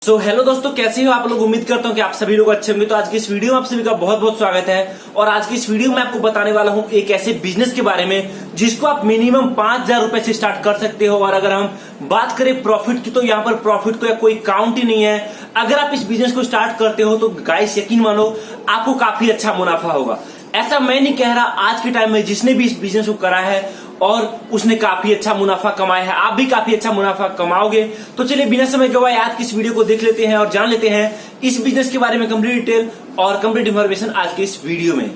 Hello दोस्तों, कैसे हो आप लोग। उम्मीद करता हूँ कि आप सभी लोग अच्छे होंगे। तो आज की इस वीडियो में आप सभी का बहुत बहुत स्वागत है। और आज की इस वीडियो में आपको बताने वाला हूँ एक ऐसे बिजनेस के बारे में जिसको आप मिनिमम 5,000 रुपए से स्टार्ट कर सकते हो। और अगर हम बात करें प्रॉफिट की, तो यहाँ पर प्रॉफिट का कोई काउंट ही नहीं है। अगर आप इस बिजनेस को स्टार्ट करते हो तो गाइस यकीन मानो आपको काफी अच्छा मुनाफा होगा। ऐसा मैं नहीं कह रहा, आज के टाइम में जिसने भी इस बिजनेस को करा है और उसने काफी अच्छा मुनाफा कमाया है, आप भी काफी अच्छा मुनाफा कमाओगे। तो चलिए बिना समय गवाए आज की इस वीडियो को देख लेते हैं और जान लेते हैं इस बिजनेस के बारे में कंप्लीट डिटेल और कंप्लीट इन्फॉर्मेशन आज के इस वीडियो में।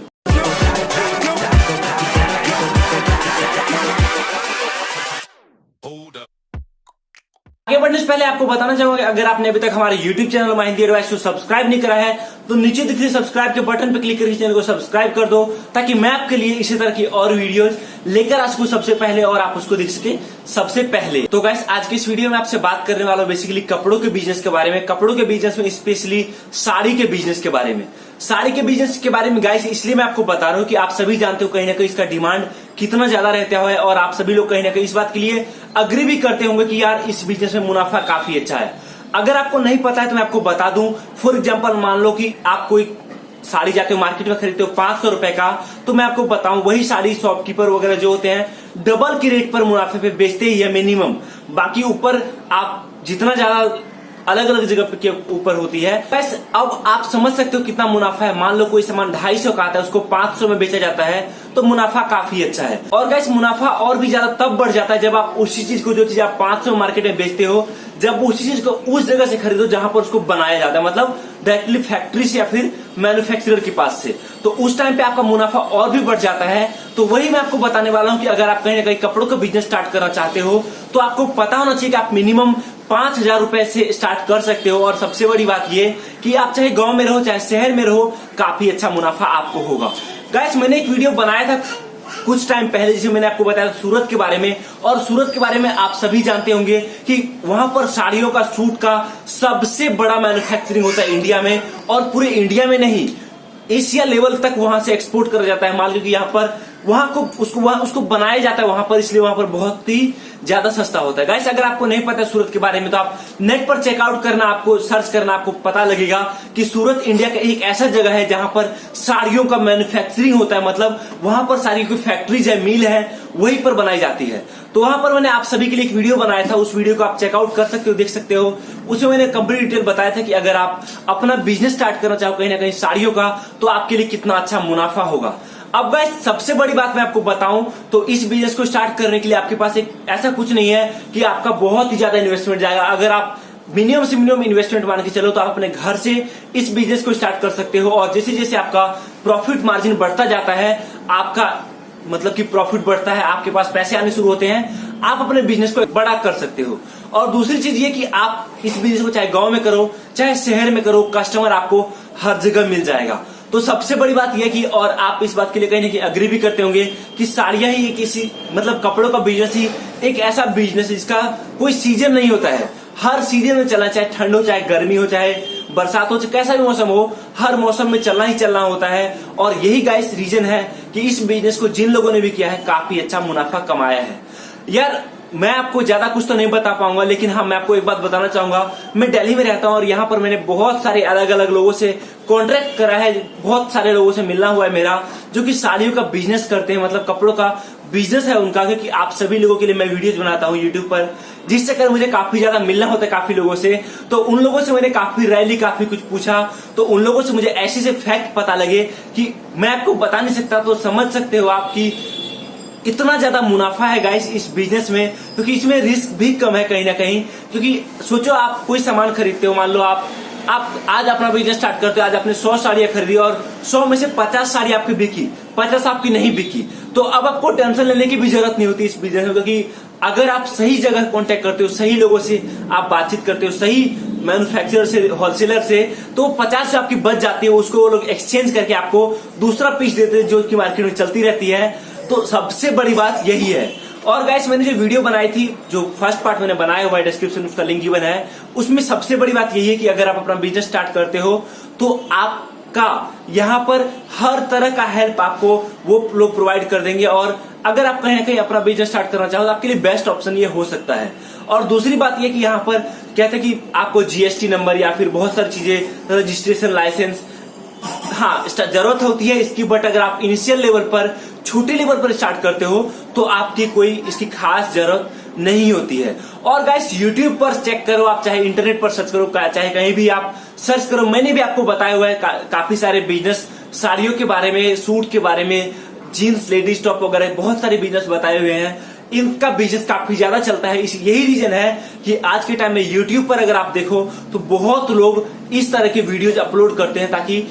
आगे बढ़ने से पहले आपको बताना चाहूंगा, अगर आपने अभी तक हमारे YouTube चैनल माइन को सब्सक्राइब नहीं करा है तो नीचे दिख रही सब्सक्राइब के बटन पर क्लिक करके चैनल को सब्सक्राइब कर दो, ताकि मैं आपके लिए इसी तरह की और वीडियोस लेकर आ सकूं सबसे पहले और आप उसको देख सके सबसे पहले। तो गाइस आज की इस वीडियो में आपसे बात करने वाला हूं बेसिकली कपड़ों के बिजनेस के बारे में। कपड़ों के बिजनेस में स्पेशली साड़ी के बिजनेस के बारे में। साड़ी के बिजनेस के बारे में गाइस इसलिए मैं आपको बता रहा हूं कि आप सभी जानते हो कहीं ना कहीं इसका डिमांड कितना ज्यादा रहता है और आप सभी लोग कहीं ना कहीं इस बात के लिए अग्री भी करते होंगे कि यार इस बिजनेस में मुनाफा काफी अच्छा है। अगर आपको नहीं पता है तो मैं आपको बता दूं, फॉर एग्जांपल मान लो कि आप कोई साड़ी जाके मार्केट में खरीदते हो 500 रुपए का, तो मैं आपको बताऊं वही साड़ी शॉपकीपर वगैरह जो होते हैं डबल की रेट पर मुनाफे पे बेचते ही है मिनिमम। बाकी ऊपर आप जितना ज्यादा अलग अलग जगह के ऊपर होती है। बस अब आप समझ सकते हो कितना मुनाफा है। मान लो कोई सामान 250 का आता है, उसको 500 में बेचा जाता है, तो मुनाफा काफी अच्छा है। और गैस मुनाफा और भी ज्यादा तब बढ़ जाता है जब आप उसी चीज को, जो चीज आप 500 मार्केट में बेचते हो, जब उसी चीज को उस जगह से खरीदो जहां पर उसको बनाया जाता है, मतलब डायरेक्टली फैक्ट्री से या फिर मैन्युफैक्चरर के पास से, तो उस टाइम पे आपका मुनाफा और भी बढ़ जाता है। तो वही मैं आपको बताने वाला हूं कि अगर आप कहीं ना कहीं कपड़ों का बिजनेस स्टार्ट करना चाहते हो तो आपको पता होना चाहिए कि आप मिनिमम 5,000 रुपए से स्टार्ट कर सकते हो। और सबसे बड़ी बात ये कि आप चाहे गांव में रहो चाहे शहर में रहो, काफी अच्छा मुनाफा आपको होगा। गाइस मैंने एक वीडियो बनाया था कुछ टाइम पहले जिसमें मैंने आपको बताया सूरत के बारे में, और सूरत के बारे में आप सभी जानते होंगे कि वहां पर साड़ियों का सूट का सबसे बड़ा मैन्युफैक्चरिंग होता है इंडिया में, और पूरे इंडिया में नहीं एशिया लेवल तक वहां से एक्सपोर्ट करा जाता है। मान लो कि यहाँ पर वहां को उसको बनाया जाता है वहां पर, इसलिए वहां पर बहुत ही ज्यादा सस्ता होता है। गाइस अगर आपको नहीं पता है सूरत के बारे में तो आप नेट पर चेकआउट करना, आपको सर्च करना, आपको पता लगेगा कि सूरत इंडिया का एक ऐसा जगह है जहां पर साड़ियों का मैन्युफैक्चरिंग होता है, मतलब वहां पर साड़ियों की फैक्ट्रीज है, मिल है, वहीं पर बनाई जाती है। तो वहां पर मैंने आप सभी के लिए एक वीडियो बनाया था, उस वीडियो को आप चेकआउट कर सकते हो, देख सकते हो। उसमें मैंने कंप्लीट डिटेल बताया था कि अगर आप अपना बिजनेस स्टार्ट करना चाहो कहीं ना कहीं साड़ियों का, तो आपके लिए कितना अच्छा मुनाफा होगा। अब गाइस सबसे बड़ी बात मैं आपको बताऊं तो इस बिजनेस को स्टार्ट करने के लिए आपके पास एक ऐसा कुछ नहीं है कि आपका बहुत ही ज्यादा इन्वेस्टमेंट जाएगा। अगर आप मिनिमम से मिनिमम इन्वेस्टमेंट मान के चलो तो आप अपने घर से इस बिजनेस को स्टार्ट कर सकते हो। और जैसे जैसे आपका प्रॉफिट मार्जिन बढ़ता जाता है, आपका मतलब कि प्रॉफिट बढ़ता है, आपके पास पैसे आने शुरू होते हैं, आप अपने बिजनेस को बड़ा कर सकते हो। और दूसरी चीज ये कि आप इस बिजनेस को चाहे गांव में करो चाहे शहर में करो, कस्टमर आपको हर जगह मिल जाएगा। तो सबसे बड़ी बात यह कि, और आप इस बात के लिए कहीं ना कहीं अग्री भी करते होंगे कि साड़ियां ही किसी मतलब कपड़ों का बिजनेस ही एक ऐसा बिजनेस है जिसका कोई सीजन नहीं होता है। हर सीजन में चलना, चाहे ठंड हो चाहे गर्मी हो चाहे बरसात हो चाहे कैसा भी मौसम हो, हर मौसम में चलना ही चलना होता है। और यही गाइस रीजन है कि इस बिजनेस को जिन लोगों ने भी किया है काफी अच्छा मुनाफा कमाया है। यार मैं आपको ज्यादा कुछ तो नहीं बता पाऊंगा, लेकिन हाँ मैं आपको एक बात बताना चाहूंगा। मैं दिल्ली में रहता हूँ और यहाँ पर मैंने बहुत सारे अलग अलग लोगों से कॉन्ट्रैक्ट करा है, बहुत सारे लोगों से मिलना हुआ है मेरा, जो कि साड़ियों का बिजनेस करते हैं, मतलब कपड़ों का बिजनेस है उनका। क्योंकि आप सभी लोगों के लिए मैं वीडियोज बनाता हूँ यूट्यूब पर, जिस चक्कर मुझे काफी ज्यादा मिलना होता है काफी लोगों से। तो उन लोगों से मैंने काफी रैली काफी कुछ पूछा, तो उन लोगों से मुझे ऐसे से फैक्ट पता लगे कि मैं आपको बता नहीं सकता। तो समझ सकते हो आप कि इतना ज्यादा मुनाफा है गाइस इस बिजनेस में, क्योंकि इसमें रिस्क भी कम है कहीं ना कहीं। क्योंकि सोचो आप कोई सामान खरीदते हो, मान लो आप आज अपना बिजनेस स्टार्ट करते हो, आज आपने 100 साड़ियां खरीदी और 100 में से 50 साड़ी आपकी बिकी, 50 आपकी नहीं बिकी, तो अब आपको टेंशन लेने की भी जरूरत नहीं होती इस बिजनेस में। क्योंकि अगर आप सही जगह कांटेक्ट करते हो, सही लोगों से आप बातचीत करते हो, सही मैन्युफैक्चरर से, होलसेलर से, तो 50 जो आपकी बच जाती है उसको वो लोग एक्सचेंज करके आपको दूसरा पीस देते हैं जो कि मार्केट में चलती रहती है। तो सबसे बड़ी बात यही है। और गाइस मैंने जो वीडियो बनाई थी, जो फर्स्ट पार्ट मैंने बनाया हुआ है, डिस्क्रिप्शन उसका लिंक गिवन है, उसमें सबसे बड़ी बात यही है कि अगर आप अपना बिजनेस स्टार्ट करते हो तो आपका यहाँ पर हर तरह का हेल्प आपको वो लोग प्रोवाइड कर देंगे। और अगर आप कहीं ना कहीं अपना बिजनेस स्टार्ट करना चाहो तो आपके लिए बेस्ट ऑप्शन ये हो सकता है। और दूसरी बात ये कि यहाँ पर कहते हैं कि आपको जीएसटी नंबर या फिर बहुत सारी चीजें, रजिस्ट्रेशन, लाइसेंस, हाँ जरूरत होती है इसकी, बट अगर आप इनिशियल लेवल पर, छोटे लेवल पर स्टार्ट करते हो तो आपकी कोई इसकी खास जरूरत नहीं होती है। और गाइस यूट्यूब पर चेक करो, आप चाहे इंटरनेट पर सर्च करो, चाहे कहीं भी आप सर्च करो, मैंने भी आपको बताया हुआ है काफी सारे बिजनेस, साड़ियों के बारे में, सूट के बारे में, जीन्स, लेडीज टॉप वगैरह बहुत सारे बिजनेस बताए हुए हैं। इनका बिजनेस काफी ज्यादा चलता है। यही रीजन है कि आज के टाइम में यूट्यूब पर अगर आप देखो तो बहुत लोग इस तरह के वीडियोज अपलोड करते हैं ताकि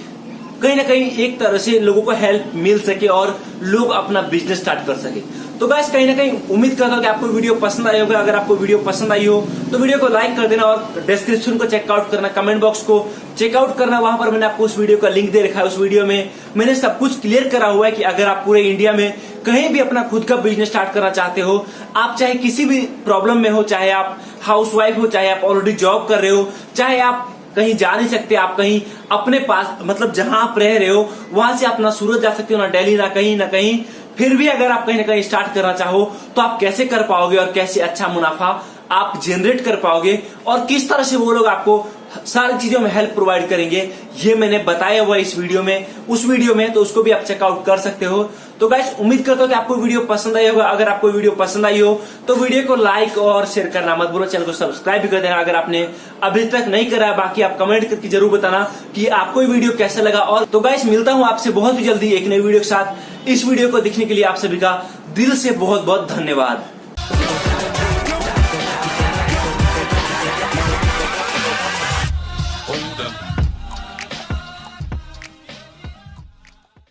कहीं ना कहीं एक तरह से लोगों को हेल्प मिल सके और लोग अपना बिजनेस स्टार्ट कर सके। तो गाइस कहीं ना कहीं उम्मीद करता हूं कि आपको वीडियो पसंद आई होगा। अगर आपको वीडियो पसंद आई हो तो वीडियो को लाइक कर देना और डिस्क्रिप्शन को चेकआउट करना, कमेंट बॉक्स को चेकआउट करना, वहां पर मैंने आपको उस वीडियो का लिंक दे रखा है। उस वीडियो में मैंने सब कुछ क्लियर करा हुआ है कि अगर आप पूरे इंडिया में कहीं भी अपना खुद का बिजनेस स्टार्ट करना चाहते हो, आप चाहे किसी भी प्रॉब्लम में हो, चाहे आप हाउस वाइफ हो, चाहे आप ऑलरेडी जॉब कर रहे हो, चाहे आप कहीं जा नहीं सकते, आप कहीं अपने पास मतलब जहां आप रह रहे हो वहां से आप ना सूरत जा सकते हो, ना दिल्ली, ना कहीं, फिर भी अगर आप कहीं ना कहीं स्टार्ट करना चाहो तो आप कैसे कर पाओगे और कैसे अच्छा मुनाफा आप जनरेट कर पाओगे और किस तरह से वो लोग आपको सारी चीजों में हेल्प प्रोवाइड करेंगे, ये मैंने बताया हुआ इस वीडियो में, उस वीडियो में, तो उसको भी आप चेकआउट कर सकते हो। तो गाइस उम्मीद करता हूं कि आपको वीडियो पसंद आई होगा। अगर आपको वीडियो पसंद आई हो तो वीडियो को लाइक और शेयर करना मत भूलो, चैनल को सब्सक्राइब भी कर देना अगर आपने अभी तक नहीं करा है। बाकी आप कमेंट करके जरूर बताना कि आपको ये वीडियो कैसा लगा। और तो गाइस मिलता हूं आपसे बहुत ही जल्दी एक नई वीडियो के साथ। इस वीडियो को देखने के लिए आप सभी का दिल से बहुत बहुत धन्यवाद।